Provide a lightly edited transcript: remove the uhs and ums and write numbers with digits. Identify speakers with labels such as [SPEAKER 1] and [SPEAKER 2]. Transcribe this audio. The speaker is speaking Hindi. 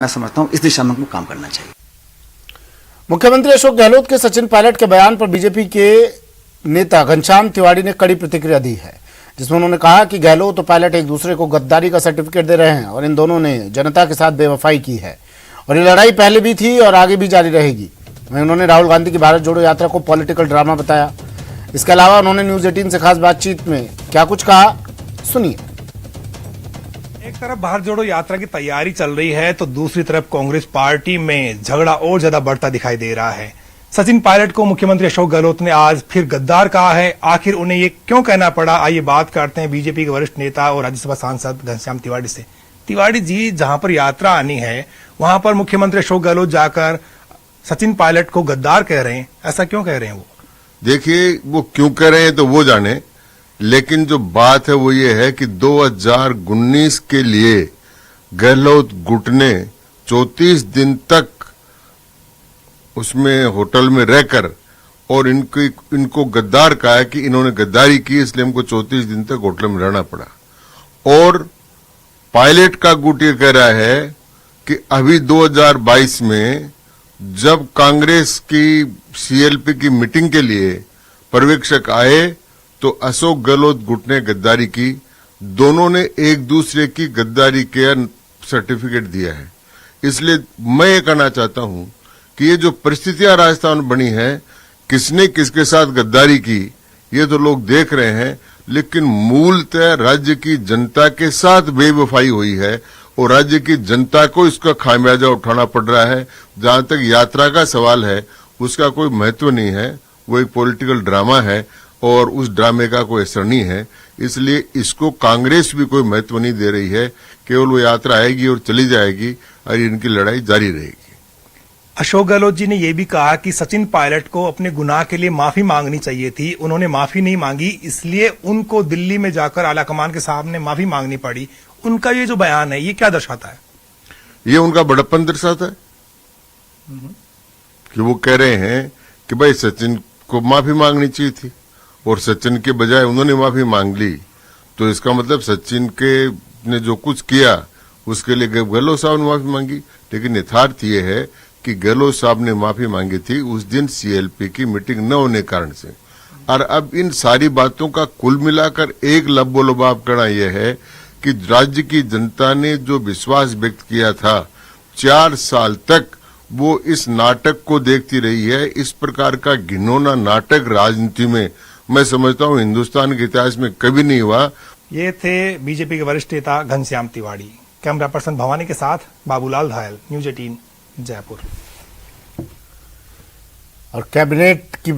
[SPEAKER 1] मैं समझता हूं इस दिशा में हमको काम करना चाहिए।
[SPEAKER 2] मुख्यमंत्री अशोक गहलोत के सचिन पायलट के बयान पर बीजेपी के नेता घनश्याम तिवाड़ी ने कड़ी प्रतिक्रिया दी है, जिसमें उन्होंने कहा कि गहलोत और पायलट एक दूसरे को गद्दारी का सर्टिफिकेट दे रहे हैं और इन दोनों ने जनता के साथ बेवफाई की है और ये लड़ाई पहले भी थी और आगे भी जारी रहेगी। वहीं उन्होंने राहुल गांधी की भारत जोड़ो यात्रा को पॉलिटिकल ड्रामा बताया। इसके अलावा उन्होंने न्यूज 18 से खास बातचीत में क्या कुछ कहा, सुनिए।
[SPEAKER 3] एक तरफ भारत जोड़ो यात्रा की तैयारी चल रही है तो दूसरी तरफ कांग्रेस पार्टी में झगड़ा और ज्यादा बढ़ता दिखाई दे रहा है। सचिन पायलट को मुख्यमंत्री अशोक गहलोत ने आज फिर गद्दार कहा है। आखिर उन्हें ये क्यों कहना पड़ा, आइए बात करते हैं बीजेपी के वरिष्ठ नेता और राज्यसभा सांसद घनश्याम तिवाड़ी से। तिवाड़ी जी, जहां पर यात्रा आनी है वहां पर मुख्यमंत्री अशोक गहलोत जाकर सचिन पायलट को गद्दार कह रहे हैं, ऐसा क्यों कह रहे हैं? वो देखिए,
[SPEAKER 4] वो क्यों कह रहे हैं तो वो जाने, लेकिन जो बात है वो ये है कि 2019 के लिए गहलोत गुट ने 34 दिन तक उसमें होटल में रहकर और इनको गद्दार कहा है कि इन्होंने गद्दारी की, इसलिए हमको 34 दिन तक होटल में रहना पड़ा। और पायलट का गुट ये कह रहा है कि अभी 2022 में जब कांग्रेस की सीएलपी की मीटिंग के लिए पर्यवेक्षक आए तो अशोक गहलोत गुट ने गद्दारी की। दोनों ने एक दूसरे की गद्दारी का सर्टिफिकेट दिया है। इसलिए मैं ये कहना चाहता हूं कि ये जो परिस्थितियां राजस्थान में बनी है, किसने किसके साथ गद्दारी की ये तो लोग देख रहे हैं, लेकिन मूलतः राज्य की जनता के साथ बेवफाई हुई है और राज्य की जनता को इसका खामियाजा उठाना पड़ रहा है। जहां तक यात्रा का सवाल है उसका कोई महत्व नहीं है, वो एक पॉलिटिकल ड्रामा है और उस ड्रामे का कोई असर नहीं है। इसलिए इसको कांग्रेस भी कोई महत्व नहीं दे रही है, केवल वो यात्रा आएगी और चली जाएगी और इनकी लड़ाई जारी रहेगी।
[SPEAKER 3] अशोक गहलोत जी ने यह भी कहा कि सचिन पायलट को अपने गुनाह के लिए माफी मांगनी चाहिए थी, उन्होंने माफी नहीं मांगी, इसलिए उनको दिल्ली में जाकर आलाकमान के सामने माफी मांगनी पड़ी। उनका ये जो बयान है ये क्या दर्शाता है?
[SPEAKER 4] ये उनका बड़प्पन दर्शाता है कि वो कह रहे हैं कि भाई सचिन को माफी मांगनी चाहिए थी और सचिन के बजाय उन्होंने माफी मांग ली, तो इसका मतलब सचिन के ने जो कुछ किया उसके लिए गहलोत साहब ने माफी मांगी। लेकिन यथार्थ ये है कि गहलोत साहब ने माफी मांगी थी उस दिन सीएलपी की मीटिंग न होने कारण से। और अब इन सारी बातों का कुल मिलाकर एक लबोलबाब करना यह है कि राज्य की जनता ने जो विश्वास व्यक्त किया था 4 साल तक, वो इस नाटक को देखती रही है। इस प्रकार का घिनौना नाटक राजनीति में मैं समझता हूं हिंदुस्तान के इतिहास में कभी नहीं हुआ।
[SPEAKER 3] ये थे बीजेपी के वरिष्ठ नेता घनश्याम तिवाड़ी। कैमरा पर्सन भवानी के साथ बाबूलाल धायल, न्यूज 18 जयपुर।
[SPEAKER 2] और कैबिनेट की